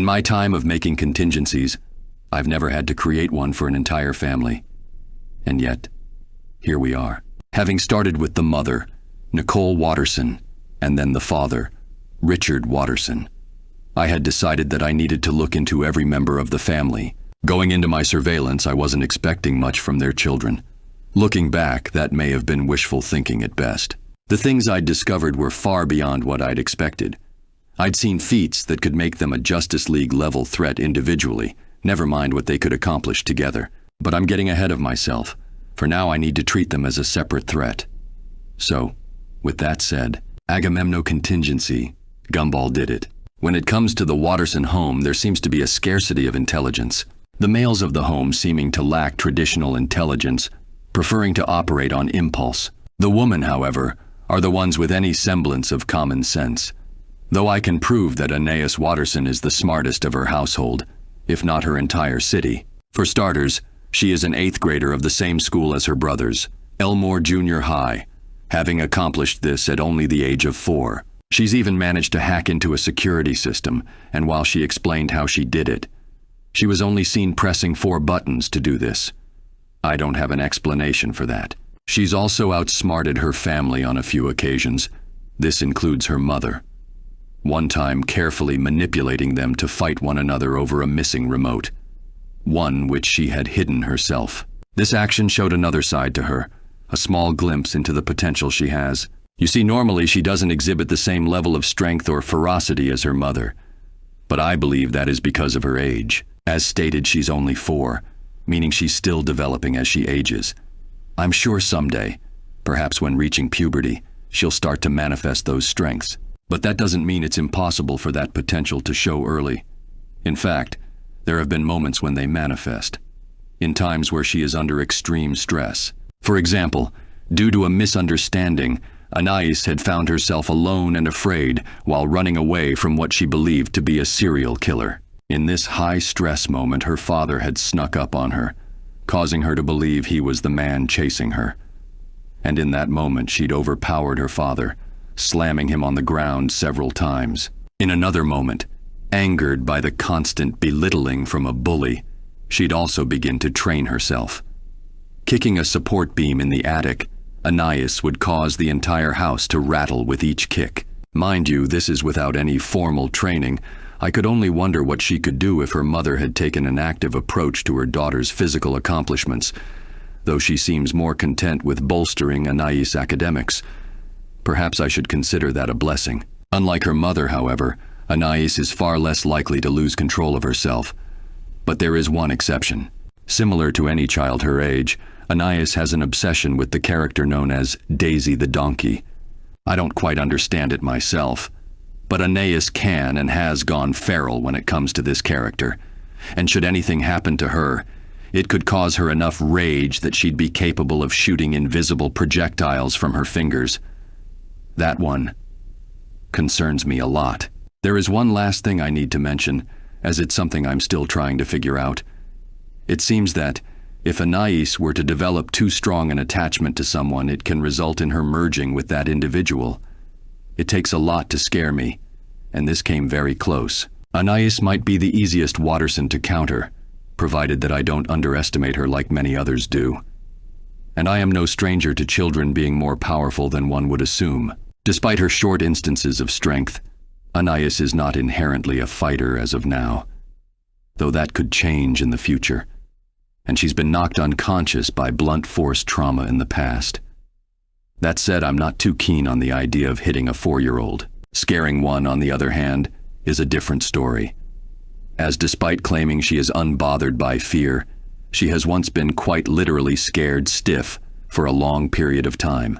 my time of making contingencies, I've never had to create one for an entire family. And yet, here we are. Having started with the mother, Nicole Watterson, and then the father, Richard Watterson, I had decided that I needed to look into every member of the family. Going into my surveillance, I wasn't expecting much from their children. Looking back, that may have been wishful thinking at best. The things I'd discovered were far beyond what I'd expected. I'd seen feats that could make them a Justice League-level threat individually, never mind what they could accomplish together. But I'm getting ahead of myself. For now, I need to treat them as a separate threat. So, with that said, Agamemnon Contingency, Gumball did it. When it comes to the Watterson home, there seems to be a scarcity of intelligence. The males of the home seeming to lack traditional intelligence, preferring to operate on impulse. The women, however, are the ones with any semblance of common sense. Though I can prove that Anais Watterson is the smartest of her household, if not her entire city. For starters, she is an 8th grader of the same school as her brothers, Elmore Junior High, having accomplished this at only the age of 4. She's even managed to hack into a security system, and while she explained how she did it, she was only seen pressing 4 buttons to do this. I don't have an explanation for that. She's also outsmarted her family on a few occasions. This includes her mother. One time carefully manipulating them to fight one another over a missing remote, one which she had hidden herself. This action showed another side to her, a small glimpse into the potential she has. You see, normally she doesn't exhibit the same level of strength or ferocity as her mother, but I believe that is because of her age. As stated, she's only 4, meaning she's still developing as she ages. I'm sure someday, perhaps when reaching puberty, she'll start to manifest those strengths. But that doesn't mean it's impossible for that potential to show early. In fact, there have been moments when they manifest, in times where she is under extreme stress. For example, due to a misunderstanding, Anais had found herself alone and afraid while running away from what she believed to be a serial killer. In this high-stress moment, her father had snuck up on her, causing her to believe he was the man chasing her. And in that moment, she'd overpowered her father, slamming him on the ground several times. In another moment, angered by the constant belittling from a bully, she'd also begin to train herself. Kicking a support beam in the attic, Anais would cause the entire house to rattle with each kick. Mind you, this is without any formal training. I could only wonder what she could do if her mother had taken an active approach to her daughter's physical accomplishments, though she seems more content with bolstering Anais' academics. Perhaps I should consider that a blessing. Unlike her mother, however, Anais is far less likely to lose control of herself. But there is one exception. Similar to any child her age, Anais has an obsession with the character known as Daisy the Donkey. I don't quite understand it myself, but Anais can and has gone feral when it comes to this character. And should anything happen to her, it could cause her enough rage that she'd be capable of shooting invisible projectiles from her fingers. That one concerns me a lot. There is one last thing I need to mention, as it's something I'm still trying to figure out. It seems that if Anais were to develop too strong an attachment to someone, it can result in her merging with that individual. It takes a lot to scare me, and this came very close. Anais might be the easiest Watterson to counter, provided that I don't underestimate her like many others do. And I am no stranger to children being more powerful than one would assume. Despite her short instances of strength, Anais is not inherently a fighter as of now, though that could change in the future. And she's been knocked unconscious by blunt force trauma in the past. That said, I'm not too keen on the idea of hitting a 4-year-old. Scaring one, on the other hand, is a different story. As despite claiming she is unbothered by fear, she has once been quite literally scared stiff for a long period of time.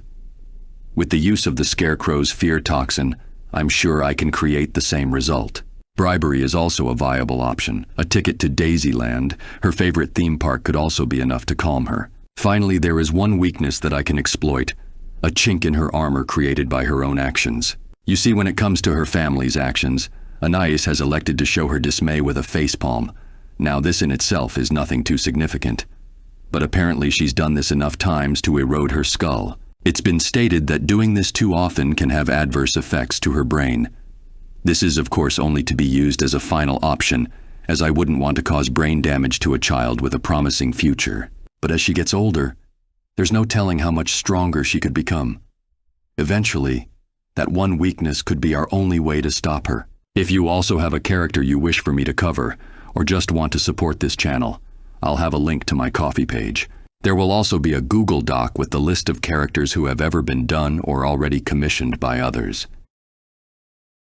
With the use of the Scarecrow's fear toxin, I'm sure I can create the same result. Bribery is also a viable option. A ticket to Daisyland, her favorite theme park, could also be enough to calm her. Finally, there is one weakness that I can exploit, a chink in her armor created by her own actions. You see, when it comes to her family's actions, Anais has elected to show her dismay with a facepalm. Now, this in itself is nothing too significant, but apparently she's done this enough times to erode her skull. It's been stated that doing this too often can have adverse effects to her brain. This is, of course, only to be used as a final option, as I wouldn't want to cause brain damage to a child with a promising future. But as she gets older, there's no telling how much stronger she could become. Eventually, that one weakness could be our only way to stop her. If you also have a character you wish for me to cover, or just want to support this channel, I'll have a link to my Ko-fi page. There will also be a Google Doc with the list of characters who have ever been done or already commissioned by others.